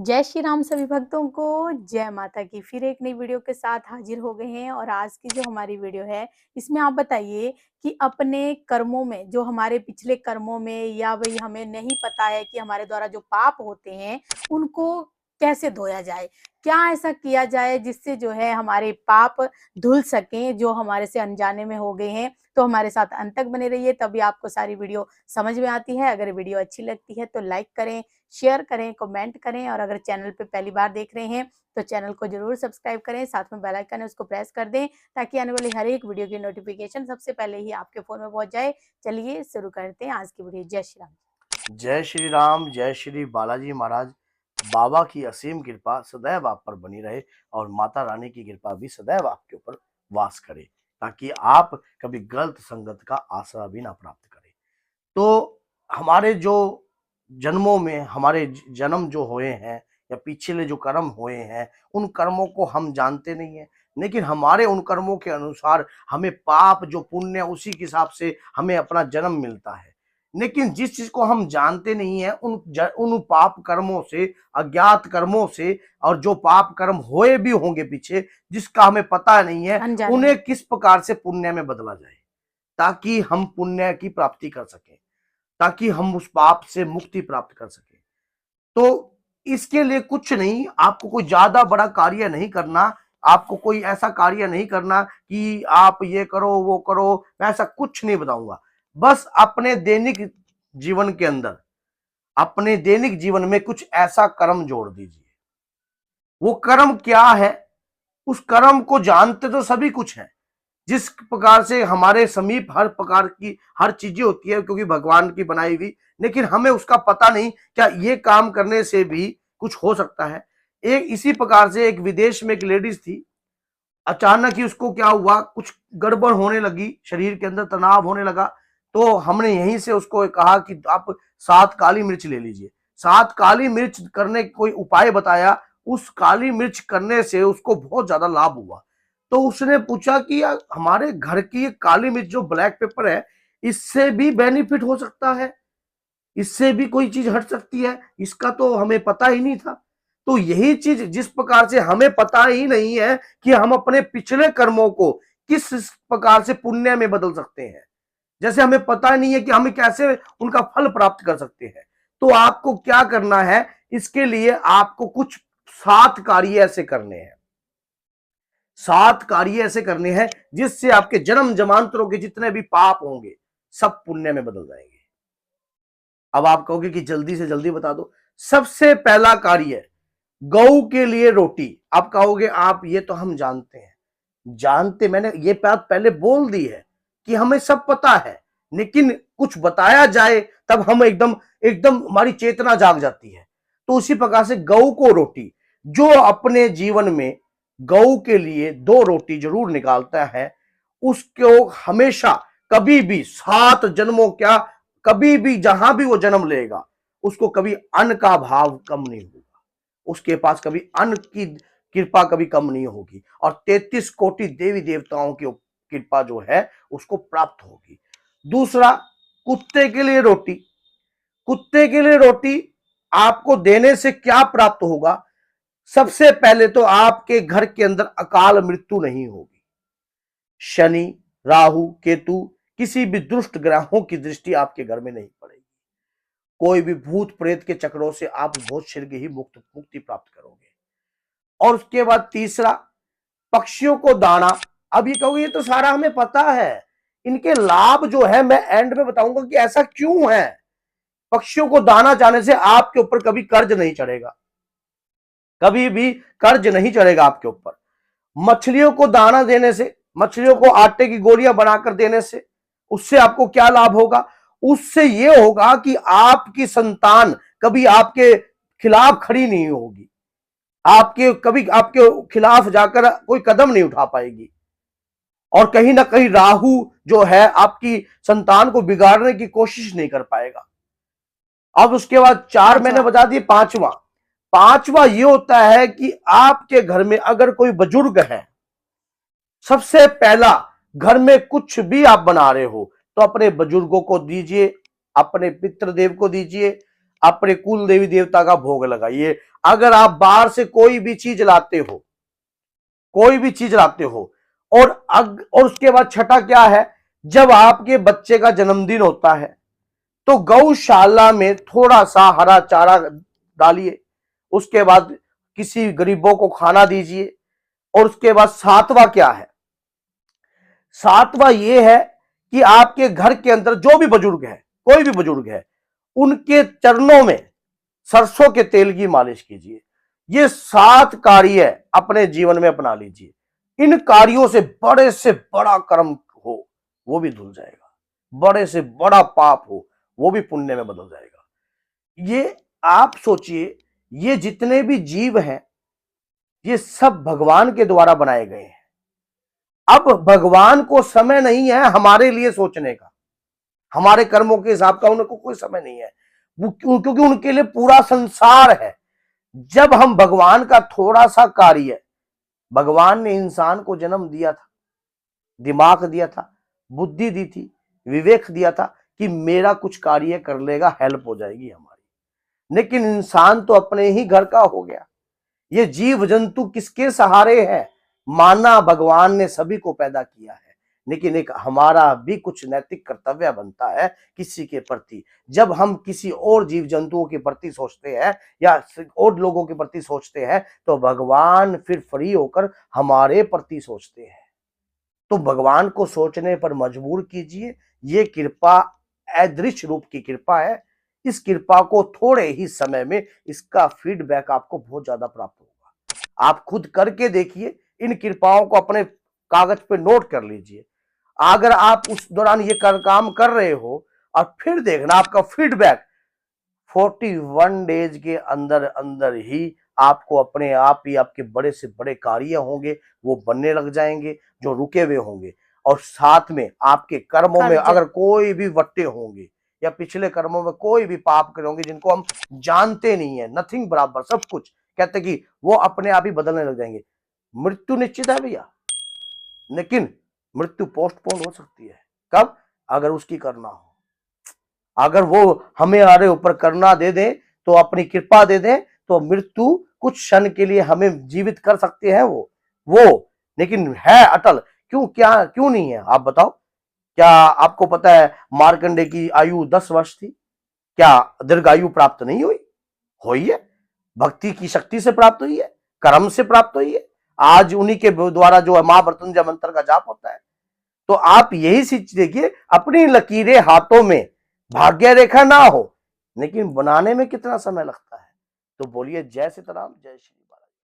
जय श्री राम सभी भक्तों को, जय माता की। फिर एक नई वीडियो के साथ हाजिर हो गए हैं और आज की जो हमारी वीडियो है, इसमें आप बताइए कि अपने कर्मों में, जो हमारे पिछले कर्मों में या भई हमें नहीं पता है कि हमारे द्वारा जो पाप होते हैं, उनको कैसे धोया जाए? क्या ऐसा किया जाए जिससे जो है हमारे पाप धुल सकें, जो हमारे से अनजाने में हो गए हैं? तो हमारे साथ अंत तक बने रहिए, तभी आपको सारी वीडियो समझ में आती है। अगर वीडियो अच्छी लगती है तो लाइक करें, शेयर करें, कमेंट करें और अगर चैनल पे पहली बार देख रहे हैं तो चैनल को जरूर सब्सक्राइब करें, साथ में बेल आइकन है उसको प्रेस कर दें ताकि आने वाली हर एक वीडियो की नोटिफिकेशन सबसे पहले ही आपके फोन में पहुंच जाए। चलिए शुरू करते हैं आज की वीडियो। जय श्री राम। जय श्री राम, जय श्री बालाजी महाराज। बाबा की असीम कृपा सदैव आप पर बनी रहे और माता रानी की कृपा भी सदैव आपके ऊपर वास करे, ताकि आप कभी गलत संगत का आसरा भी ना प्राप्त करें। तो हमारे जो जन्मों में हमारे जन्म जो हुए हैं या पिछले जो कर्म हुए हैं, उन कर्मों को हम जानते नहीं है, लेकिन हमारे उन कर्मों के अनुसार हमें पाप जो पुण्य उसी के हिसाब से हमें अपना जन्म मिलता है। लेकिन जिस चीज को हम जानते नहीं है, उन पाप कर्मों से, अज्ञात कर्मों से, और जो पाप कर्म हुए भी होंगे पीछे जिसका हमें पता नहीं है, अनजाने में। उन्हें किस प्रकार से पुण्य में बदला जाए ताकि हम पुण्य की प्राप्ति कर सकें, ताकि हम उस पाप से मुक्ति प्राप्त कर सकें। तो इसके लिए कुछ नहीं, आपको कोई ज्यादा बड़ा कार्य नहीं करना, आपको कोई ऐसा कार्य नहीं करना कि आप ये करो वो करो, मैं ऐसा कुछ नहीं बताऊंगा। बस अपने दैनिक जीवन के अंदर, अपने दैनिक जीवन में कुछ ऐसा कर्म जोड़ दीजिए। वो कर्म क्या है? उस कर्म को जानते तो सभी कुछ है। जिस प्रकार से हमारे समीप हर प्रकार की हर चीजें होती है क्योंकि भगवान की बनाई हुई, लेकिन हमें उसका पता नहीं क्या ये काम करने से भी कुछ हो सकता है। एक इसी प्रकार से एक विदेश में एक लेडीज थी, अचानक ही उसको क्या हुआ, कुछ गड़बड़ होने लगी, शरीर के अंदर तनाव होने लगा। तो हमने यहीं से उसको कहा कि आप 7 काली मिर्च ले लीजिए। 7 काली मिर्च करने कोई उपाय बताया, उस काली मिर्च करने से उसको बहुत ज्यादा लाभ हुआ। तो उसने पूछा कि यार हमारे घर की ये काली मिर्च जो ब्लैक पेपर है, इससे भी बेनिफिट हो सकता है, इससे भी कोई चीज हट सकती है, इसका तो हमें पता ही नहीं था। तो यही चीज जिस प्रकार से हमें पता ही नहीं है कि हम अपने पिछले कर्मों को किस प्रकार से पुण्य में बदल सकते हैं, जैसे हमें पता नहीं है कि हम कैसे उनका फल प्राप्त कर सकते हैं। तो आपको क्या करना है, इसके लिए आपको कुछ 7 कार्य ऐसे करने हैं। 7 कार्य ऐसे करने हैं जिससे आपके जन्म जन्मांतरों के जितने भी पाप होंगे सब पुण्य में बदल जाएंगे। अब आप कहोगे कि जल्दी से जल्दी बता दो। सबसे पहला कार्य, गौ के लिए रोटी। आप कहोगे आप ये तो हम जानते हैं, जानते, मैंने ये बात पहले बोल दी है कि हमें सब पता है, लेकिन कुछ बताया जाए तब हम एकदम एकदम हमारी चेतना जाग जाती है। तो उसी प्रकार से गौ को रोटी, जो अपने जीवन में गौ के लिए 2 रोटी जरूर निकालता है, उसको हमेशा कभी भी 7 जन्मों क्या, कभी भी जहां भी वो जन्म लेगा, उसको कभी अन्न का भाव कम नहीं होगा, उसके पास कभी अन्न की कृपा कभी कम नहीं होगी, और 33 कोटि देवी देवताओं की कृपा जो है उसको प्राप्त होगी। दूसरा, कुत्ते के लिए रोटी। कुत्ते के लिए रोटी आपको देने से क्या प्राप्त होगा? सबसे पहले तो आपके घर के अंदर अकाल मृत्यु नहीं होगी, शनि, राहु, केतु, किसी भी दुष्ट ग्रहों की दृष्टि आपके घर में नहीं पड़ेगी, कोई भी भूत प्रेत के चक्रों से आप बहुत शीघ्र ही मुक्ति प्राप्त करोगे। और उसके बाद तीसरा, पक्षियों को दाना। अब ये कहोगे ये तो सारा हमें पता है, इनके लाभ जो है मैं एंड में बताऊंगा कि ऐसा क्यों है। पक्षियों को दाना जाने से आपके ऊपर कभी कर्ज नहीं चढ़ेगा, कभी भी कर्ज नहीं चढ़ेगा आपके ऊपर। मछलियों को दाना देने से, मछलियों को आटे की गोलियां बनाकर देने से, उससे आपको क्या लाभ होगा? उससे यह होगा कि आपकी संतान कभी आपके खिलाफ खड़ी नहीं होगी, आपके कभी आपके खिलाफ जाकर कोई कदम नहीं उठा पाएगी, और कहीं ना कहीं राहु जो है आपकी संतान को बिगाड़ने की कोशिश नहीं कर पाएगा। अब उसके बाद 4 मैंने बता दिए। पांचवा, पांचवा ये होता है कि आपके घर में अगर कोई बुजुर्ग है, सबसे पहला, घर में कुछ भी आप बना रहे हो तो अपने बुजुर्गों को दीजिए, अपने पितृदेव को दीजिए, अपने कुल देवी देवता का भोग लगाइए। अगर आप बाहर से कोई भी चीज लाते हो, कोई भी चीज लाते हो, और उसके बाद छठा क्या है, जब आपके बच्चे का जन्मदिन होता है तो गौशाला में थोड़ा सा हरा चारा डालिए, उसके बाद किसी गरीबों को खाना दीजिए। और उसके बाद सातवां क्या है, सातवां ये है कि आपके घर के अंदर जो भी बुजुर्ग है, कोई भी बुजुर्ग है, उनके चरणों में सरसों के तेल की मालिश कीजिए। ये 7 कार्य अपने जीवन में अपना लीजिए। इन कार्यों से बड़ा कर्म हो वो भी धुल जाएगा, बड़े से बड़ा पाप हो वो भी पुण्य में बदल जाएगा। ये आप सोचिए, ये जितने भी जीव हैं ये सब भगवान के द्वारा बनाए गए हैं। अब भगवान को समय नहीं है हमारे लिए सोचने का, हमारे कर्मों के हिसाब का उनको कोई समय नहीं है, क्योंकि उनके लिए पूरा संसार है। जब हम भगवान का थोड़ा सा कार्य, भगवान ने इंसान को जन्म दिया था, दिमाग दिया था, बुद्धि दी थी, विवेक दिया था कि मेरा कुछ कार्य कर लेगा, हेल्प हो जाएगी हमारी। लेकिन इंसान तो अपने ही घर का हो गया। ये जीव जंतु किसके सहारे हैं? माना भगवान ने सभी को पैदा किया है, लेकिन एक हमारा भी कुछ नैतिक कर्तव्य बनता है किसी के प्रति। जब हम किसी और जीव जंतुओं के प्रति सोचते हैं या और लोगों के प्रति सोचते हैं तो भगवान फिर फ्री होकर हमारे प्रति सोचते हैं। तो भगवान को सोचने पर मजबूर कीजिए। ये कृपा अदृश्य रूप की कृपा है। इस कृपा को थोड़े ही समय में इसका फीडबैक आपको बहुत ज्यादा प्राप्त होगा। आप खुद करके देखिए, इन कृपाओं को अपने कागज पे नोट कर लीजिए। अगर आप उस दौरान ये काम कर रहे हो और फिर देखना आपका फीडबैक 41 डेज के अंदर अंदर ही आपको अपने आप ही आपके बड़े से बड़े कार्य होंगे वो बनने लग जाएंगे जो रुके हुए होंगे। और साथ में आपके कर्मों में अगर कोई भी वट्टे होंगे या पिछले कर्मों में कोई भी पाप करे होंगे जिनको हम जानते नहीं है, नथिंग बराबर सब कुछ, कहते कि वो अपने आप ही बदलने लग जाएंगे। मृत्यु निश्चित है भैया, लेकिन मृत्यु पोस्टपोन हो सकती है। कब? अगर उसकी करना हो, अगर वो हमें हमारे ऊपर करना दे दे तो अपनी कृपा दे दे तो मृत्यु कुछ क्षण के लिए हमें जीवित कर सकते हैं वो लेकिन है अटल। क्यों नहीं है आप बताओ? क्या आपको पता है मार्कंडे की आयु 10 वर्ष थी? क्या दीर्घायु प्राप्त नहीं हुई है? भक्ति की शक्ति से प्राप्त हुई है, कर्म से प्राप्त हुई है। आज उन्हीं के द्वारा जो महामृत्युंजय मंत्र का जाप होता है। तो आप यही चीज देखिए, अपनी लकीरें हाथों में भाग्य रेखा ना हो, लेकिन बनाने में कितना समय लगता है। तो बोलिए जय सीताराम, जय श्री बालाजी।